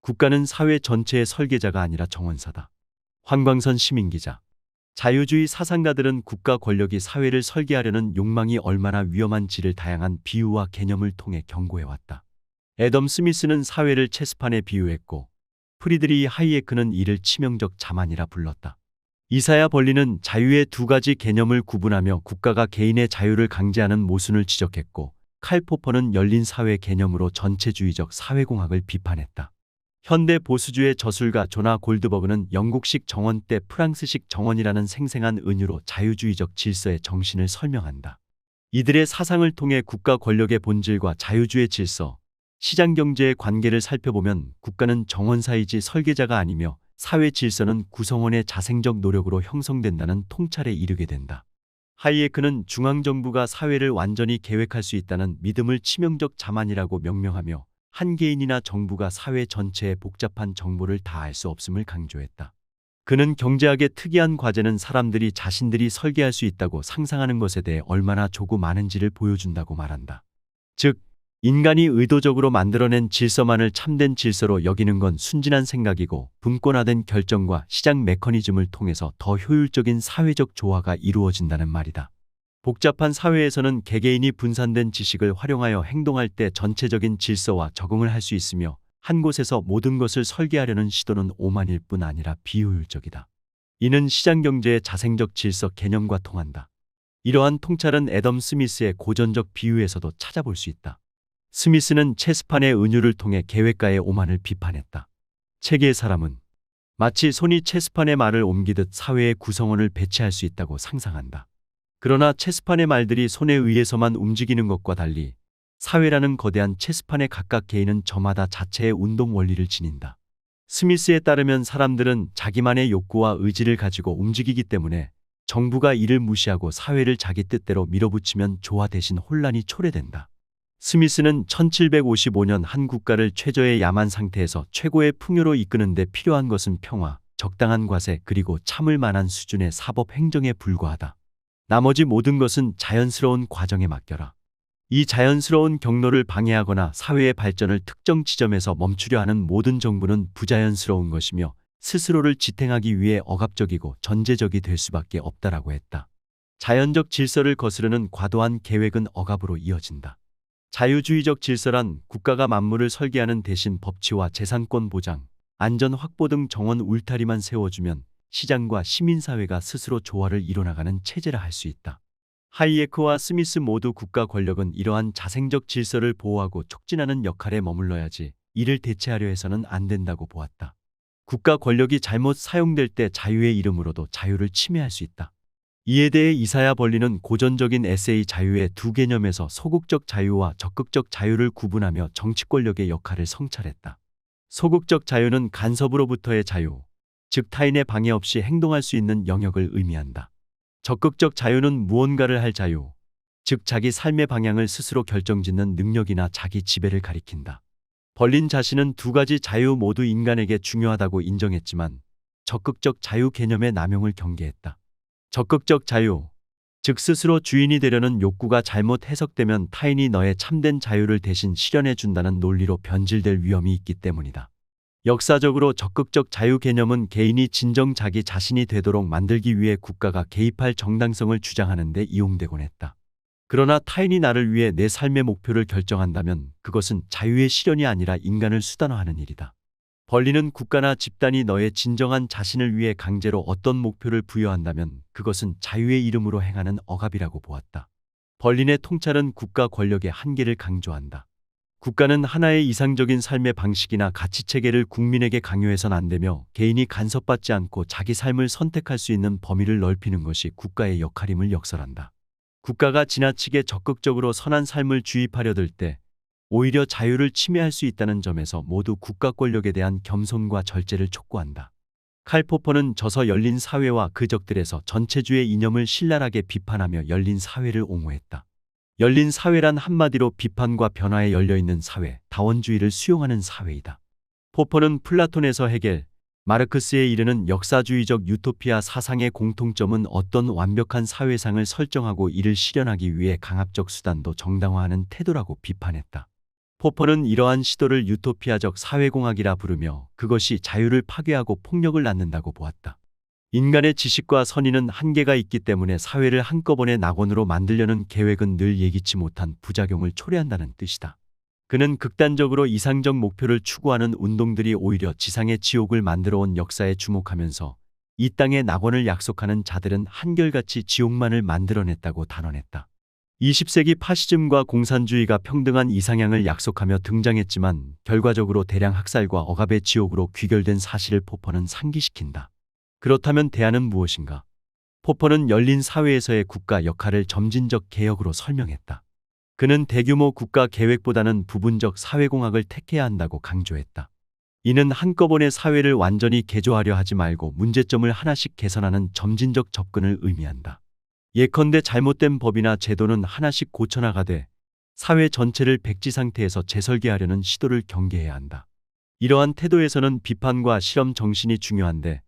국가는 사회 전체의 설계자가 아니라 정원사다. 황광선 시민기자. 자유주의 사상가들은 국가 권력이 사회를 설계하려는 욕망이 얼마나 위험한지를 다양한 비유와 개념을 통해 경고해왔다. 애덤 스미스는 사회를 체스판에 비유했고 프리드리히 하이에크는 이를 치명적 자만이라 불렀다. 이사야 벌리는 자유의 두 가지 개념을 구분하며 국가가 개인의 자유를 강제하는 모순을 지적했고 칼 포퍼는 열린 사회 개념으로 전체주의적 사회공학을 비판했다. 현대 보수주의 저술가 조나 골드버그는 영국식 정원 때 프랑스식 정원이라는 생생한 은유로 자유주의적 질서의 정신을 설명한다. 이들의 사상을 통해 국가 권력의 본질과 자유주의 질서, 시장경제의 관계를 살펴보면 국가는 정원사이지 설계자가 아니며 사회 질서는 구성원의 자생적 노력으로 형성된다는 통찰에 이르게 된다. 하이에크는 중앙정부가 사회를 완전히 계획할 수 있다는 믿음을 치명적 자만이라고 명명하며 한 개인이나 정부가 사회 전체의 복잡한 정보를 다 알 수 없음을 강조했다. 그는 경제학의 특이한 과제는 사람들이 자신들이 설계할 수 있다고 상상하는 것에 대해 얼마나 조구 많은지를 보여준다고 말한다. 즉, 인간이 의도적으로 만들어낸 질서만을 참된 질서로 여기는 건 순진한 생각이고 분권화된 결정과 시장 메커니즘을 통해서 더 효율적인 사회적 조화가 이루어진다는 말이다. 복잡한 사회에서는 개개인이 분산된 지식을 활용하여 행동할 때 전체적인 질서와 적응을 할 수 있으며 한 곳에서 모든 것을 설계하려는 시도는 오만일 뿐 아니라 비효율적이다. 이는 시장경제의 자생적 질서 개념과 통한다. 이러한 통찰은 애덤 스미스의 고전적 비유에서도 찾아볼 수 있다. 스미스는 체스판의 은유를 통해 계획가의 오만을 비판했다. 체계의 사람은 마치 손이 체스판의 말을 옮기듯 사회의 구성원을 배치할 수 있다고 상상한다. 그러나 체스판의 말들이 손에 의해서만 움직이는 것과 달리 사회라는 거대한 체스판의 각각 개인은 저마다 자체의 운동 원리를 지닌다. 스미스에 따르면 사람들은 자기만의 욕구와 의지를 가지고 움직이기 때문에 정부가 이를 무시하고 사회를 자기 뜻대로 밀어붙이면 조화 대신 혼란이 초래된다. 스미스는 1755년 한 국가를 최저의 야만 상태에서 최고의 풍요로 이끄는 데 필요한 것은 평화, 적당한 과세 그리고 참을 만한 수준의 사법 행정에 불과하다. 나머지 모든 것은 자연스러운 과정에 맡겨라. 이 자연스러운 경로를 방해하거나 사회의 발전을 특정 지점에서 멈추려 하는 모든 정부는 부자연스러운 것이며 스스로를 지탱하기 위해 억압적이고 전제적이 될 수밖에 없다라고 했다. 자연적 질서를 거스르는 과도한 계획은 억압으로 이어진다. 자유주의적 질서란 국가가 만물을 설계하는 대신 법치와 재산권 보장, 안전 확보 등 정원 울타리만 세워주면 시장과 시민사회가 스스로 조화를 이뤄나가는 체제라 할 수 있다. 하이에크와 스미스 모두 국가 권력은 이러한 자생적 질서를 보호하고 촉진하는 역할에 머물러야지 이를 대체하려 해서는 안 된다고 보았다. 국가 권력이 잘못 사용될 때 자유의 이름으로도 자유를 침해할 수 있다. 이에 대해 이사야 벌리는 고전적인 에세이 자유의 두 개념에서 소극적 자유와 적극적 자유를 구분하며 정치 권력의 역할을 성찰했다. 소극적 자유는 간섭으로부터의 자유, 즉 타인의 방해 없이 행동할 수 있는 영역을 의미한다. 적극적 자유는 무언가를 할 자유, 즉 자기 삶의 방향을 스스로 결정짓는 능력이나 자기 지배를 가리킨다. 벌린 자신은 두 가지 자유 모두 인간에게 중요하다고 인정했지만 적극적 자유 개념의 남용을 경계했다. 적극적 자유, 즉 스스로 주인이 되려는 욕구가 잘못 해석되면 타인이 너의 참된 자유를 대신 실현해 준다는 논리로 변질될 위험이 있기 때문이다. 역사적으로 적극적 자유 개념은 개인이 진정 자기 자신이 되도록 만들기 위해 국가가 개입할 정당성을 주장하는 데 이용되곤 했다. 그러나 타인이 나를 위해 내 삶의 목표를 결정한다면 그것은 자유의 실현이 아니라 인간을 수단화하는 일이다. 벌리는 국가나 집단이 너의 진정한 자신을 위해 강제로 어떤 목표를 부여한다면 그것은 자유의 이름으로 행하는 억압이라고 보았다. 벌린의 통찰은 국가 권력의 한계를 강조한다. 국가는 하나의 이상적인 삶의 방식이나 가치체계를 국민에게 강요해선 안 되며 개인이 간섭받지 않고 자기 삶을 선택할 수 있는 범위를 넓히는 것이 국가의 역할임을 역설한다. 국가가 지나치게 적극적으로 선한 삶을 주입하려 들 때 오히려 자유를 침해할 수 있다는 점에서 모두 국가 권력에 대한 겸손과 절제를 촉구한다. 칼 포퍼는 저서 열린 사회와 그 적들에서 전체주의 이념을 신랄하게 비판하며 열린 사회를 옹호했다. 열린 사회란 한마디로 비판과 변화에 열려있는 사회, 다원주의를 수용하는 사회이다. 포퍼는 플라톤에서 헤겔, 마르크스에 이르는 역사주의적 유토피아 사상의 공통점은 어떤 완벽한 사회상을 설정하고 이를 실현하기 위해 강압적 수단도 정당화하는 태도라고 비판했다. 포퍼는 이러한 시도를 유토피아적 사회공학이라 부르며 그것이 자유를 파괴하고 폭력을 낳는다고 보았다. 인간의 지식과 선의는 한계가 있기 때문에 사회를 한꺼번에 낙원으로 만들려는 계획은 늘 예기치 못한 부작용을 초래한다는 뜻이다. 그는 극단적으로 이상적 목표를 추구하는 운동들이 오히려 지상의 지옥을 만들어 온 역사에 주목하면서 이 땅의 낙원을 약속하는 자들은 한결같이 지옥만을 만들어냈다고 단언했다. 20세기 파시즘과 공산주의가 평등한 이상향을 약속하며 등장했지만 결과적으로 대량 학살과 억압의 지옥으로 귀결된 사실을 포퍼는 상기시킨다. 그렇다면 대안은 무엇인가? 포퍼는 열린 사회에서의 국가 역할을 점진적 개혁으로 설명했다. 그는 대규모 국가 계획보다는 부분적 사회공학을 택해야 한다고 강조했다. 이는 한꺼번에 사회를 완전히 개조하려 하지 말고 문제점을 하나씩 개선하는 점진적 접근을 의미한다. 예컨대 잘못된 법이나 제도는 하나씩 고쳐나가되 사회 전체를 백지 상태에서 재설계하려는 시도를 경계해야 한다. 이러한 태도에서는 비판과 실험 정신이 중요한데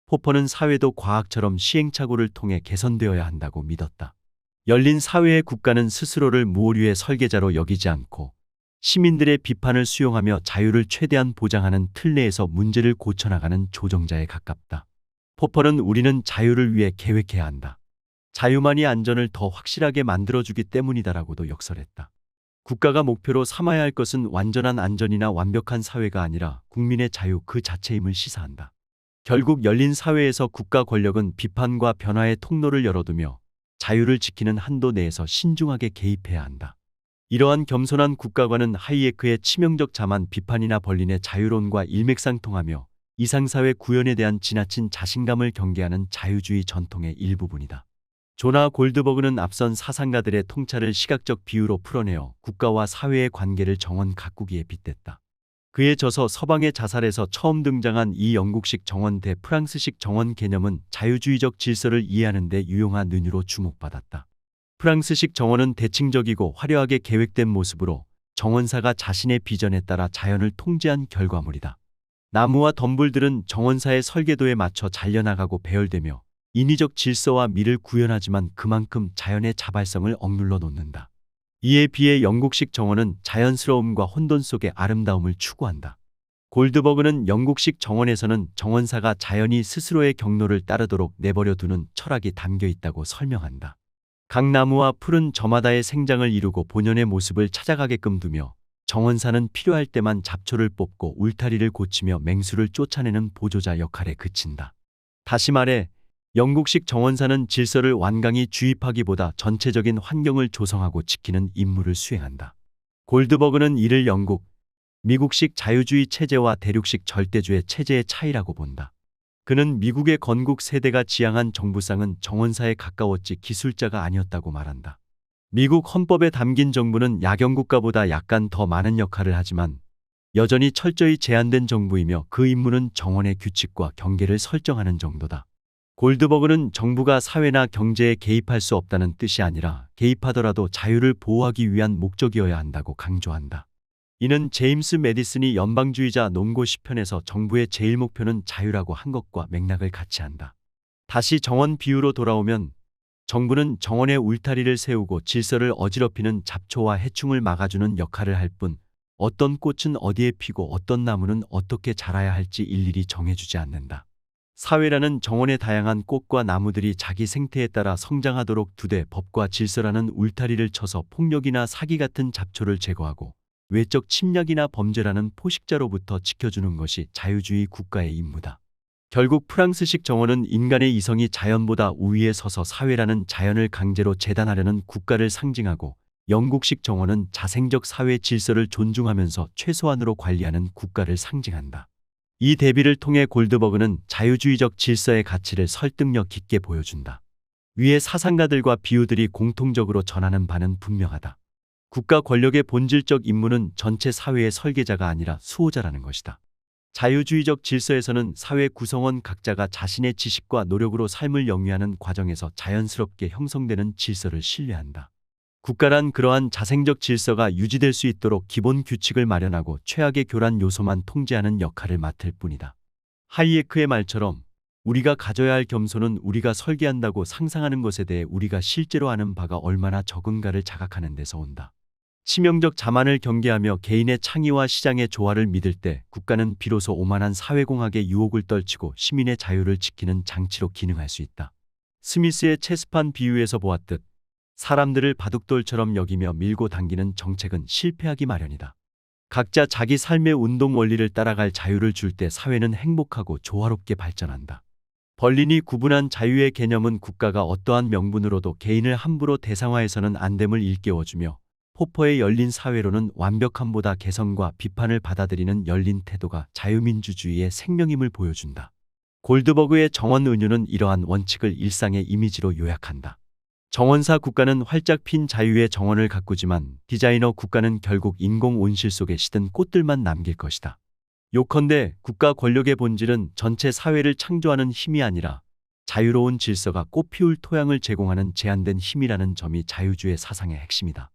포퍼는 사회도 과학처럼 시행착오를 통해 개선되어야 한다고 믿었다. 열린 사회의 국가는 스스로를 무오류의 설계자로 여기지 않고 시민들의 비판을 수용하며 자유를 최대한 보장하는 틀 내에서 문제를 고쳐나가는 조정자에 가깝다. 포퍼는 우리는 자유를 위해 계획해야 한다. 자유만이 안전을 더 확실하게 만들어주기 때문이다라고도 역설했다. 국가가 목표로 삼아야 할 것은 완전한 안전이나 완벽한 사회가 아니라 국민의 자유 그 자체임을 시사한다. 결국 열린 사회에서 국가 권력은 비판과 변화의 통로를 열어두며 자유를 지키는 한도 내에서 신중하게 개입해야 한다. 이러한 겸손한 국가관은 하이에크의 치명적 자만 비판이나 벌린의 자유론과 일맥상통하며 이상사회 구현에 대한 지나친 자신감을 경계하는 자유주의 전통의 일부분이다. 조나 골드버그는 앞선 사상가들의 통찰을 시각적 비유로 풀어내어 국가와 사회의 관계를 정원 가꾸기에 빗댔다. 그의 저서 서방의 자살에서 처음 등장한 이 영국식 정원 대 프랑스식 정원 개념은 자유주의적 질서를 이해하는 데 유용한 은유로 주목받았다. 프랑스식 정원은 대칭적이고 화려하게 계획된 모습으로 정원사가 자신의 비전에 따라 자연을 통제한 결과물이다. 나무와 덤불들은 정원사의 설계도에 맞춰 잘려나가고 배열되며 인위적 질서와 미를 구현하지만 그만큼 자연의 자발성을 억눌러 놓는다. 이에 비해 영국식 정원은 자연스러움과 혼돈 속의 아름다움을 추구한다. 골드버그는 영국식 정원에서는 정원사가 자연이 스스로의 경로를 따르도록 내버려 두는 철학이 담겨 있다고 설명한다. 각 나무와 풀은 저마다의 생장을 이루고 본연의 모습을 찾아가게끔 두며 정원사는 필요할 때만 잡초를 뽑고 울타리를 고치며 맹수를 쫓아내는 보조자 역할에 그친다. 다시 말해 영국식 정원사는 질서를 완강히 주입하기보다 전체적인 환경을 조성하고 지키는 임무를 수행한다. 골드버그는 이를 영국, 미국식 자유주의 체제와 대륙식 절대주의 체제의 차이라고 본다. 그는 미국의 건국 세대가 지향한 정부상은 정원사에 가까웠지 기술자가 아니었다고 말한다. 미국 헌법에 담긴 정부는 야경국가보다 약간 더 많은 역할을 하지만 여전히 철저히 제한된 정부이며 그 임무는 정원의 규칙과 경계를 설정하는 정도다. 골드버그는 정부가 사회나 경제에 개입할 수 없다는 뜻이 아니라 개입하더라도 자유를 보호하기 위한 목적이어야 한다고 강조한다. 이는 제임스 매디슨이 연방주의자 논고 시편에서 정부의 제일 목표는 자유라고 한 것과 맥락을 같이 한다. 다시 정원 비유로 돌아오면 정부는 정원에 울타리를 세우고 질서를 어지럽히는 잡초와 해충을 막아주는 역할을 할 뿐 어떤 꽃은 어디에 피고 어떤 나무는 어떻게 자라야 할지 일일이 정해주지 않는다. 사회라는 정원의 다양한 꽃과 나무들이 자기 생태에 따라 성장하도록 두되 법과 질서라는 울타리를 쳐서 폭력이나 사기 같은 잡초를 제거하고 외적 침략이나 범죄라는 포식자로부터 지켜주는 것이 자유주의 국가의 임무다. 결국 프랑스식 정원은 인간의 이성이 자연보다 우위에 서서 사회라는 자연을 강제로 재단하려는 국가를 상징하고 영국식 정원은 자생적 사회 질서를 존중하면서 최소한으로 관리하는 국가를 상징한다. 이 대비를 통해 골드버그는 자유주의적 질서의 가치를 설득력 깊게 보여준다. 위의 사상가들과 비유들이 공통적으로 전하는 바는 분명하다. 국가 권력의 본질적 임무는 전체 사회의 설계자가 아니라 수호자라는 것이다. 자유주의적 질서에서는 사회 구성원 각자가 자신의 지식과 노력으로 삶을 영위하는 과정에서 자연스럽게 형성되는 질서를 신뢰한다. 국가란 그러한 자생적 질서가 유지될 수 있도록 기본 규칙을 마련하고 최악의 교란 요소만 통제하는 역할을 맡을 뿐이다. 하이에크의 말처럼 우리가 가져야 할 겸손은 우리가 설계한다고 상상하는 것에 대해 우리가 실제로 아는 바가 얼마나 적은가를 자각하는 데서 온다. 치명적 자만을 경계하며 개인의 창의와 시장의 조화를 믿을 때 국가는 비로소 오만한 사회공학의 유혹을 떨치고 시민의 자유를 지키는 장치로 기능할 수 있다. 스미스의 체스판 비유에서 보았듯 사람들을 바둑돌처럼 여기며 밀고 당기는 정책은 실패하기 마련이다. 각자 자기 삶의 운동 원리를 따라갈 자유를 줄 때 사회는 행복하고 조화롭게 발전한다. 벌린이 구분한 자유의 개념은 국가가 어떠한 명분으로도 개인을 함부로 대상화해서는 안 됨을 일깨워주며 포퍼의 열린 사회로는 완벽함보다 개선과 비판을 받아들이는 열린 태도가 자유민주주의의 생명임을 보여준다. 골드버그의 정원 은유는 이러한 원칙을 일상의 이미지로 요약한다. 정원사 국가는 활짝 핀 자유의 정원을 가꾸지만 디자이너 국가는 결국 인공 온실 속에 시든 꽃들만 남길 것이다. 요컨대 국가 권력의 본질은 전체 사회를 창조하는 힘이 아니라 자유로운 질서가 꽃피울 토양을 제공하는 제한된 힘이라는 점이 자유주의 사상의 핵심이다.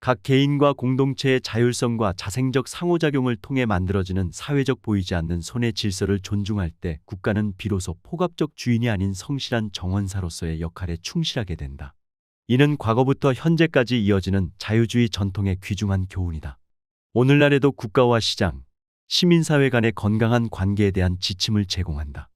각 개인과 공동체의 자율성과 자생적 상호작용을 통해 만들어지는 사회적 보이지 않는 손의 질서를 존중할 때 국가는 비로소 포갑적 주인이 아닌 성실한 정원사로서의 역할에 충실하게 된다. 이는 과거부터 현재까지 이어지는 자유주의 전통의 귀중한 교훈이다. 오늘날에도 국가와 시장, 시민사회 간의 건강한 관계에 대한 지침을 제공한다.